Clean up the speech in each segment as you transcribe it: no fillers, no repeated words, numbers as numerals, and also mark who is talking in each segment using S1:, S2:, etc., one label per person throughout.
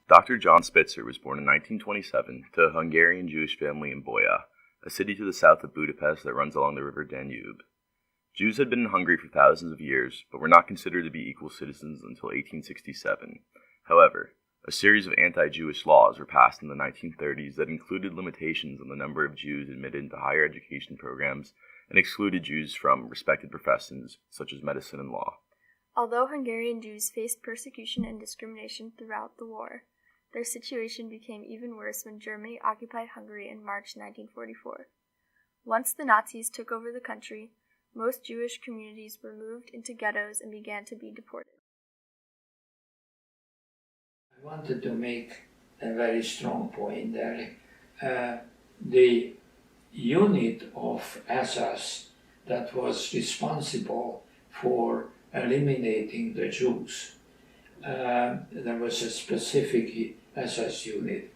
S1: Dr. John Spitzer was born in 1927 to a Hungarian Jewish family in Blaha, a city to the south of Budapest that runs along the river Danube. Jews had been in Hungary for thousands of years, but were not considered to be equal citizens until 1867. However, a series of anti-Jewish laws were passed in the 1930s that included limitations on the number of Jews admitted into higher education programs and excluded Jews from respected professions such as medicine and law.
S2: Although Hungarian Jews faced persecution and discrimination throughout the war, their situation became even worse when Germany occupied Hungary in March 1944. Once the Nazis took over the country, most Jewish communities were moved into ghettos and began to be deported.
S3: I wanted to make a very strong point there. The unit of SS that was responsible for eliminating the Jews, there was a specific SS unit,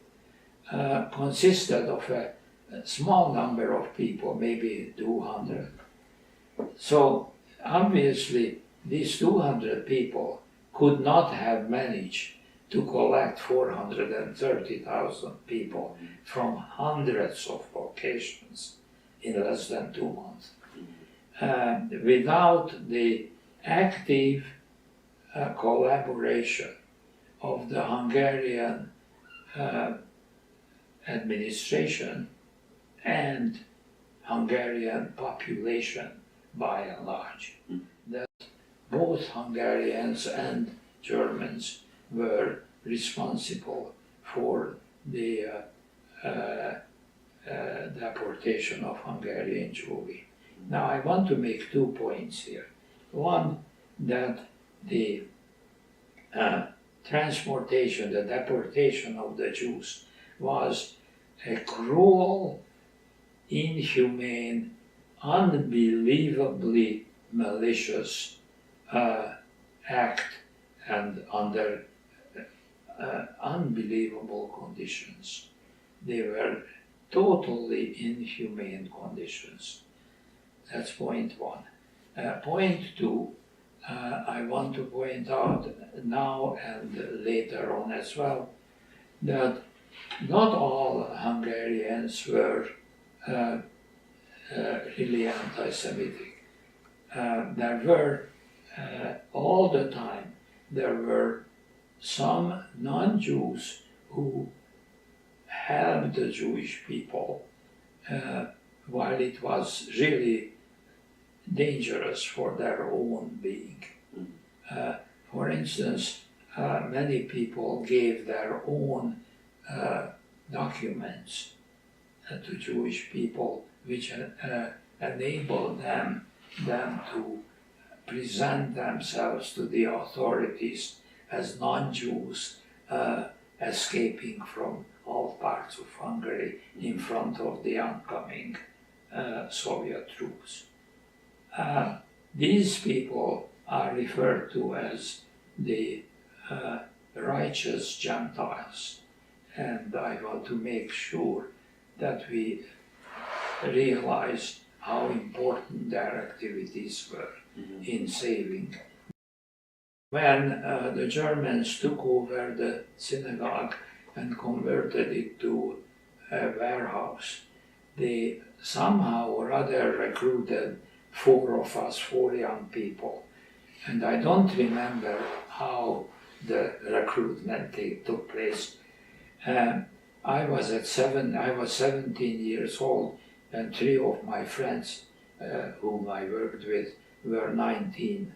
S3: consisted of a small number of people, maybe 200. So obviously these 200 people could not have managed to collect 430,000 people from hundreds of locations in less than 2 months. Without the active collaboration of the Hungarian administration and Hungarian population by and large, that both Hungarians and Germans were responsible for the deportation of Hungarian Jewry. Now I want to make 2 points here. One, that the transportation, the deportation of the Jews was a cruel, inhumane, unbelievably malicious act and under unbelievable conditions. They were totally inhumane conditions. That's point one. Point two, I want to point out now and later on as well, that not all Hungarians were really anti-Semitic. There were, all the time, there were some non-Jews who helped the Jewish people while it was really dangerous for their own being. For instance, many people gave their own documents to Jewish people, which enabled them to present themselves to the authorities as non-Jews escaping from all parts of Hungary in front of the oncoming Soviet troops. These people are referred to as the righteous Gentiles, and I want to make sure that we realize how important their activities were in saving. When the Germans took over the synagogue and converted it to a warehouse, they somehow or other recruited 4 young people. And I don't remember how the recruitment took place. I was 17 years old, and 3 of my friends whom I worked with were 19.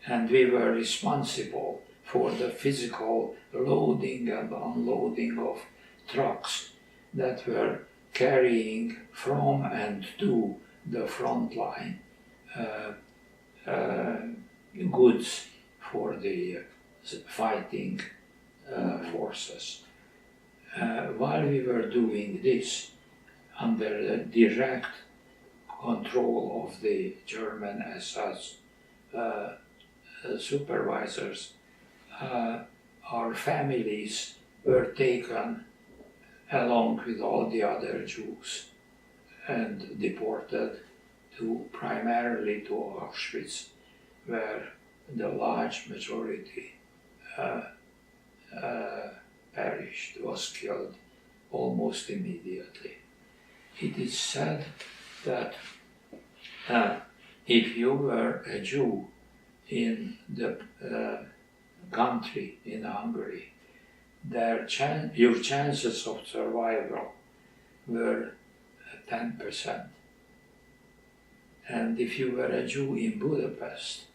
S3: And we were responsible for the physical loading and unloading of trucks that were carrying from and to the front line goods for the fighting forces. While we were doing this, under the direct control of the German SS supervisors, our families were taken along with all the other Jews and deported primarily to Auschwitz, where the large majority perished, was killed almost immediately. It is said that if you were a Jew in the country, in Hungary, your chances of survival were 10%. And if you were a Jew in Budapest,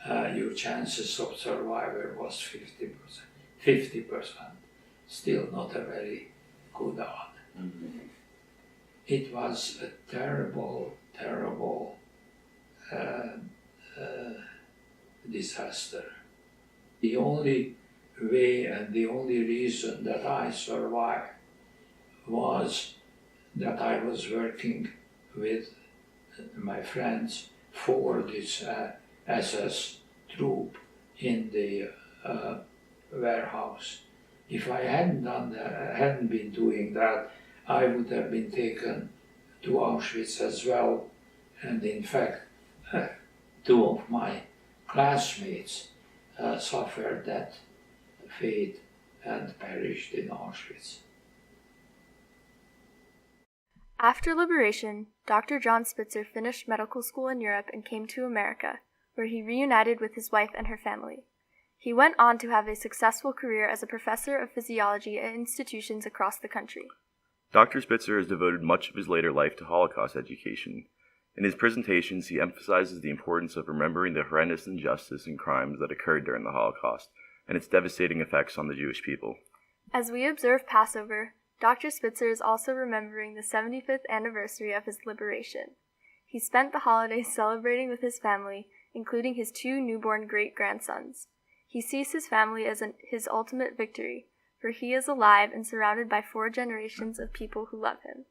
S3: your chances of survival was 50%. Still not a very good odds. Mm-hmm. It was a terrible, terrible disaster. The only way and the only reason that I survived was that I was working with my friends for this SS troop in the warehouse. If I hadn't been doing that, I would have been taken to Auschwitz as well. And in fact, two of my classmates suffered that fate and perished in Auschwitz.
S2: After liberation, Dr. John Spitzer finished medical school in Europe and came to America, where he reunited with his wife and her family. He went on to have a successful career as a professor of physiology at institutions across the country.
S1: Dr. Spitzer has devoted much of his later life to Holocaust education. In his presentations, he emphasizes the importance of remembering the horrendous injustice and crimes that occurred during the Holocaust and its devastating effects on the Jewish people.
S2: As we observe Passover, Dr. Spitzer is also remembering the 75th anniversary of his liberation. He spent the holidays celebrating with his family, including his 2 newborn great-grandsons. He sees his family as his ultimate victory, for he is alive and surrounded by 4 generations of people who love him.